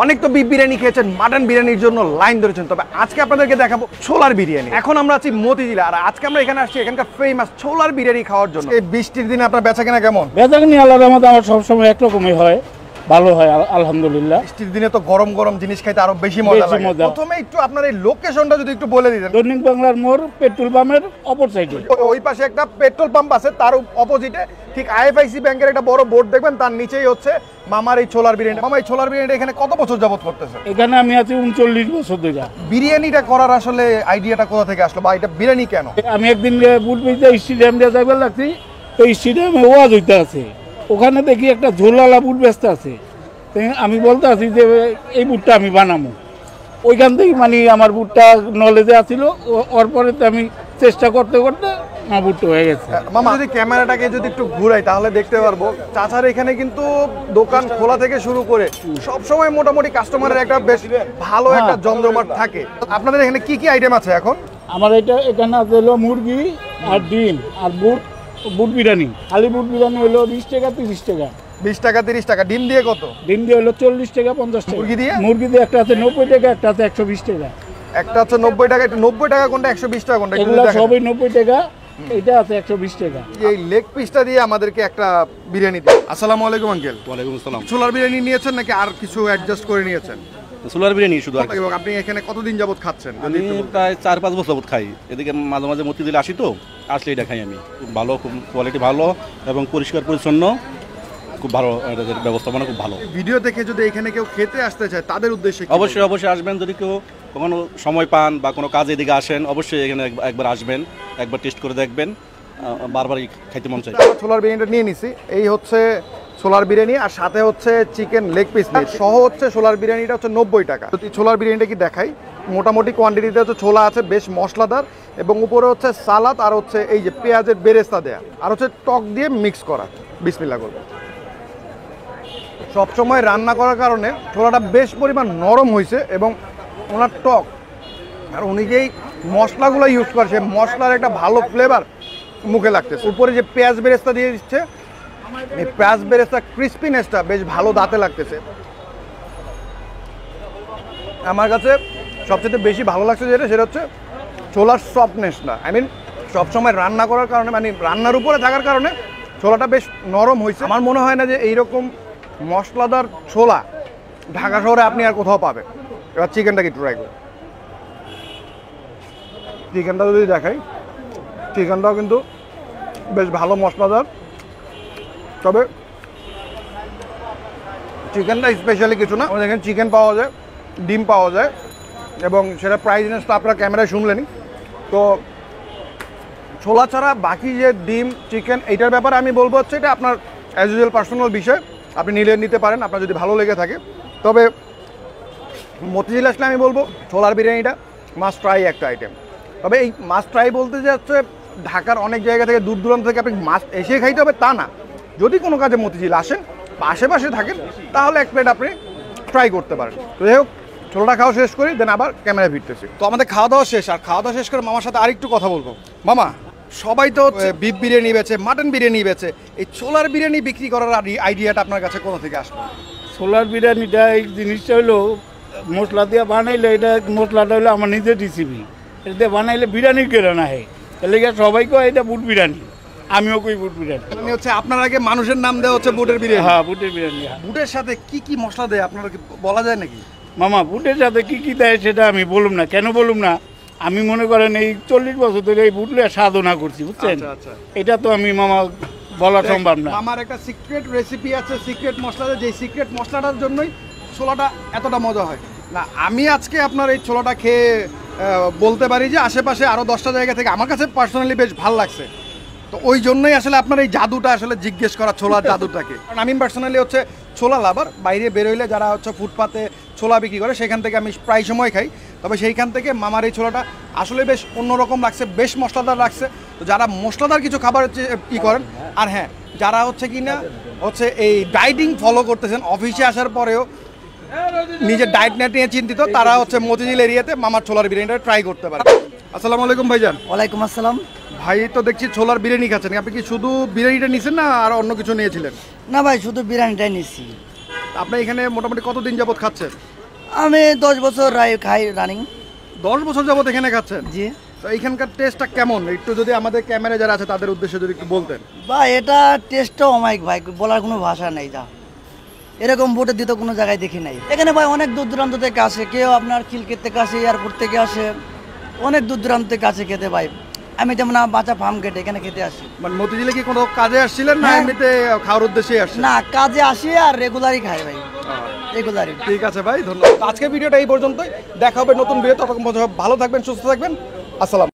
অনেক তো বিফ বিরিয়ানি খেয়েছেন, মাটন বিরিয়ানির জন্য লাইন ধরেছেন, তবে আজকে আপনাদেরকে দেখাবো ছোলার বিরিয়ানি। এখন আমরা আছি মতিঝিলে, আর আজকে আমরা এখানে আসছি এখানকার ফেমাস ছোলার বিরিয়ানি খাওয়ার জন্য। এই বৃষ্টির দিনে আপনার বেচা কেনা কেমন? বেচা কিনা আলাদা মতো আমার সবসময় একরকমই হয়, ভালো হয় আলহামদুলিল্লাহ। বৃষ্টির দিনে তো গরম গরম জিনিস খাইতে আরো বেশি মজা লাগে। প্রথমে একটু আপনার এই লোকেশনটা যদি একটু বলে দিতেন। দৈনিক বাংলার মোড় পেট্রোল পাম্পের অপর সাইডে। ওই পাশে একটা পেট্রোল পাম্প আছে, তার অপোজিটে ঠিক আইএফআইসি ব্যাংকের একটা বড় বোর্ড দেখবেন, তার নিচেই হচ্ছে মামার এই ছোলার বিরিয়ানি। মামা এই ছোলার বিরিয়ানি এখানে কত বছর যাবত করতেছে? এখানে আমি আছি 39 বছর ধরে। বিরিয়ানিটা করার আসলে আইডিয়াটা কোথা থেকে আসলো, বা এটা বিরিয়ানি কেন? আমি একদিন বুটবিতে স্টেডিয়াম দিয়ে যাইবার লাগছি, তো স্টেডিয়ামে ওয়াজ হইতে আছে, ওখানে দেখি একটা ঝোলালা বুট ব্যস্ত আছে। আমি বলতে আছি যে এই বুটটা আমি বানাবো। ওইখান থেকে মানে আমার বুটটা নলেজে আসছিল, ওর পরে তো আমি চেষ্টা করতে করতে আমার বুটটা হয়ে গেছে। মামা যদি ক্যামেরাটাকে যদি একটু ঘুরাই তাহলে দেখতে পারবো চাচার এখানে কিন্তু দোকান খোলা থেকে শুরু করে সব সময় মোটামুটি কাস্টমারের একটা বেশ ভালো একটা জমজমাট থাকে। আপনাদের এখানে কি কি আইটেম আছে এখন? আমার এখানে আছে হলো মুরগি আর ডিম আর বুট বিরিয়ানি। খালি বুট বিরিয়ানি হলো 20 টাকা 30 টাকা। 20 টাকা 30 টাকা। ডিম দিয়ে কত? ডিম দিয়ে হলো 40 টাকা 50 টাকা। মুরগি দিয়ে একটা আছে 90 টাকা, একটা আছে 120 টাকা। একটা হচ্ছে 90 টাকা, এটা 90 টাকা কোনটা 120 টাকা কোনটা? এগুলো সবই 90 টাকা, এটা আছে 120 টাকা। এই লেগ পিসটা দিয়ে আমাদেরকে একটা বিরিয়ানি দিন। আসসালামু আলাইকুম আঙ্কেল। ওয়ালাইকুম আসসালাম। ছোলার বিরিয়ানি নিয়েছেন নাকি আর কিছু অ্যাডজাস্ট করে নিয়েছেন? ছোলার বিরিয়ানি শুধু। এবং আপনি এখানে কতদিন যাবত খাচ্ছেন? আমি প্রায় 4-5 বছর যাবত খাই। এদিকে মাঝে মাঝে মতিঝিলে আসি, তো আসলে এটা খাই আমি। খুব ভালো, খুব কোয়ালিটি ভালো এবং পরিষ্কার পরিচ্ছন্ন, খুব ভালো, এটাদের ব্যবস্থাপনা খুব ভালো। ভিডিও দেখে যদি এখানে কেউ খেতে আসতে চায় তাদের উদ্দেশ্যে অবশ্যই আসবেন। যদি কেউ কখনো সময় পান বা কোনো কাজে এদিকে আসেন, অবশ্যই এখানে একবার আসবেন, একবার টেস্ট করে দেখবেন, বারবারই খাইতে মন চাই। ছোলার বিরিয়ানিটা নিয়ে নিছি, এই হচ্ছে ছোলার বিরিয়ানি, আর সাথে হচ্ছে চিকেন লেগ পিস সহ হচ্ছে ছোলার বিরিয়ানিটা হচ্ছে 90 টাকা। যদি ছোলার বিরিয়ানিটা কি দেখাই, মোটামুটি কোয়ান্টিটিতে হচ্ছে ছোলা আছে বেশ মশলাদার, এবং উপরে হচ্ছে সালাদ আর হচ্ছে এই যে পেঁয়াজের বেরেস্তা দেয়া, আর হচ্ছে টক দিয়ে মিক্স করা। বিসমিল্লাহ করবো। সবসময় রান্না করার কারণে ছোলাটা বেশ পরিমাণ নরম হয়েছে, এবং ওনার টক আর উনি যেই মশলাগুলো ইউজ করছে, মশলার একটা ভালো ফ্লেভার মুখে লাগতেছে। উপরে যে পেঁয়াজ বেরেস্তা দিয়ে দিচ্ছে, এই পেঁয়াজ বেরেস্তা ক্রিস্পিনেসটা বেশ ভালো দাঁতে লাগতেছে। আমার কাছে সবচেয়ে বেশি ভালো লাগছে সেটা হচ্ছে ছোলার সফটনেসটা। সবসময় রান্না করার কারণে, মানে রান্নার উপরে থাকার কারণে ছোলাটা বেশ নরম হয়েছে। আমার মনে হয় না যে এইরকম মশলাদার ছোলা ঢাকা শহরে আপনি আর কোথাও পাবেন। এবার চিকেনটাকে একটু ট্রাই করি। চিকেনটা যদি দেখাই, চিকেনটাও কিন্তু বেশ ভালো মশলাদার, তবে চিকেনটা স্পেশালি কিছু না। আমাদের এখানে চিকেন পাওয়া যায়, ডিম পাওয়া যায়, এবং সেটা প্রাইস তো আপনারা ক্যামেরায় শুনলেনই। তো ছোলা ছাড়া বাকি যে ডিম, চিকেন, এইটার ব্যাপারে আমি বলবো হচ্ছে এটা আপনার অ্যাজ ইউজুয়াল পার্সোনাল বিষয়, আপনি নিতে পারেন আপনার যদি ভালো লেগে থাকে। তবে মতিঝিল আসলে আমি বলবো ছোলার বিরিয়ানিটা মাস্ট ট্রাই একটা আইটেম। তবে এই মাস্ট ট্রাই বলতে যে হচ্ছে ঢাকার অনেক জায়গা থেকে, দূর দূরান্ত থেকে আপনি মাস্ট এসে খাইতে হবে তা না। যদি কোনো কাজে মতিঝিল আসেন বা আশেপাশে থাকেন, তাহলে এক প্লেট আপনি ট্রাই করতে পারেন। তো যাই হোক, ছোলাটা খাওয়া শেষ করি, দেন আবার ক্যামেরায় ফিরতেছি। তো আমাদের খাওয়া দাওয়া শেষ, আর খাওয়া দাওয়া শেষ করে মামার সাথে আরেকটু কথা বলবো। মামা, সবাই তো বিফ বিরিয়ানি বেচে, মাটন বিরিয়ানি বেচে, এই ছোলার বিরিয়ানি বিক্রি করার আইডিয়াটা আপনার কাছে কোথা থেকে আসলো? ছোলার বিরিয়ানিটা এই জিনিসটা হলো মশলা দিয়ে বানাইলে, এটা মশলাটা হলো আমার নিজের রেসিপি। এটা দিয়ে বানাইলে বিরিয়ানির কেনা না হয়, তাহলে সবাই কয় এটা বুট বিরিয়ানি, আমিও কই বুট বিরিয়ানি। মানে হচ্ছে আপনার আগে মানুষের নাম দেওয়া হচ্ছে বুটের বিরিয়ানি। হ্যাঁ, বুটের বিরিয়ানি। বুটের সাথে কি কি মশলা দেয় আপনারা কি বলা যায় নাকি? মামা, বুটের সাথে কি কি দেয় সেটা আমি বলুম না। কেন বলুম না, আমি মনে করেন এই 40 বছর ধরে এই বুটলে সাধনা করছি, বুঝছেন। এটা তো আমি মামা বলা সম্ভব না। আমার একটা সিক্রেট রেসিপি আছে, সিক্রেট মশলা, যে সিক্রেট মশলাটার জন্যই ছোলাটা এতটা মজা হয় না। আমি আজকে আপনার এই ছোলাটা খেয়ে বলতে পারি যে আশেপাশে আরও 10টা জায়গা থেকে আমার কাছে পার্সোনালি বেশ ভালো লাগছে। তো ওই জন্যই আসলে আপনার এই জাদুটা আসলে জিজ্ঞেস করা, ছোলার জাদুটাকে। কারণ আমি পার্সোনালি হচ্ছে ছোলা লাভার। বাইরে বেরোইলে যারা হচ্ছে ফুটপাতে ছোলা বিক্রি করে, সেখান থেকে আমি প্রায় সময় খাই। তবে সেইখান থেকে মামার এই ছোলাটা আসলে বেশ অন্যরকম লাগছে, বেশ মশলাদার লাগছে। তো যারা মশলাদার কিছু খাবার হচ্ছে কী করেন, আর হ্যাঁ, যারা হচ্ছে কি না হচ্ছে এই ডায়েটিং ফলো করতেছেন, অফিসে আসার পরেও নিজের ডায়েট নিয়ে চিন্তিত, তারা হচ্ছে মতিঝিল এরিয়াতে মামার ছোলার বিরিয়ানিটা ট্রাই করতে পারে। আসসালামু আলাইকুম ভাইজান। ওয়ালাইকুম আসসালাম। ভাই তো দেখছি ছোলার বিরিয়ানি খাচ্ছেন, আপনি কি শুধু বিরিয়ানিটা নিছেন না আর অন্য কিছু নিয়েছিলেন? না ভাই, শুধু বিরিয়ানিটাই নিচ্ছি। আপনি এখানে মোটামুটি কতদিন যাবত খাচ্ছেন? আমি 10 বছর খাই রানিং। 10 বছর যাবত এখানে খাচ্ছেন? জি। তো এইখানকার টেস্টটা কেমন একটু যদি আমাদের ক্যামেরা যারা আছে তাদের উদ্দেশ্যে যদি একটু বলতেন। ভাই এটা টেস্টটা অমাইক ভাই, বলার কোনো ভাষা নেই। যা এরকম বোটে দিতে কোনো জায়গায় দেখি নাই। এখানে ভাই অনেক দূর দূরান্ত থেকে আসে, কেউ আপনার খিলক্ষেত থেকে আসে, এয়ারপোর্ট থেকে আসে, অনেক দূর দূরান্ত থেকে আসে খেতে ভাই। আমি যেমন বাচ্চা ফার্ম কেটে এখানে খেতে আসি। মানে মতিঝিলে কি কোনো কাজে আসছিলেন না হ্যাঁ। এমনিতে খাওয়ার উদ্দেশ্যেই আসছেন? না, কাজে আসি আর রেগুলারই খাই ভাই, রেগুলারই। ঠিক আছে ভাই, ধন্যবাদ। আজকের ভিডিওটা এই পর্যন্তই, দেখা হবে নতুন ভিডিও। ততক্ষণ পর্যন্ত ভালো থাকবেন, সুস্থ থাকবেন। আসসালাম।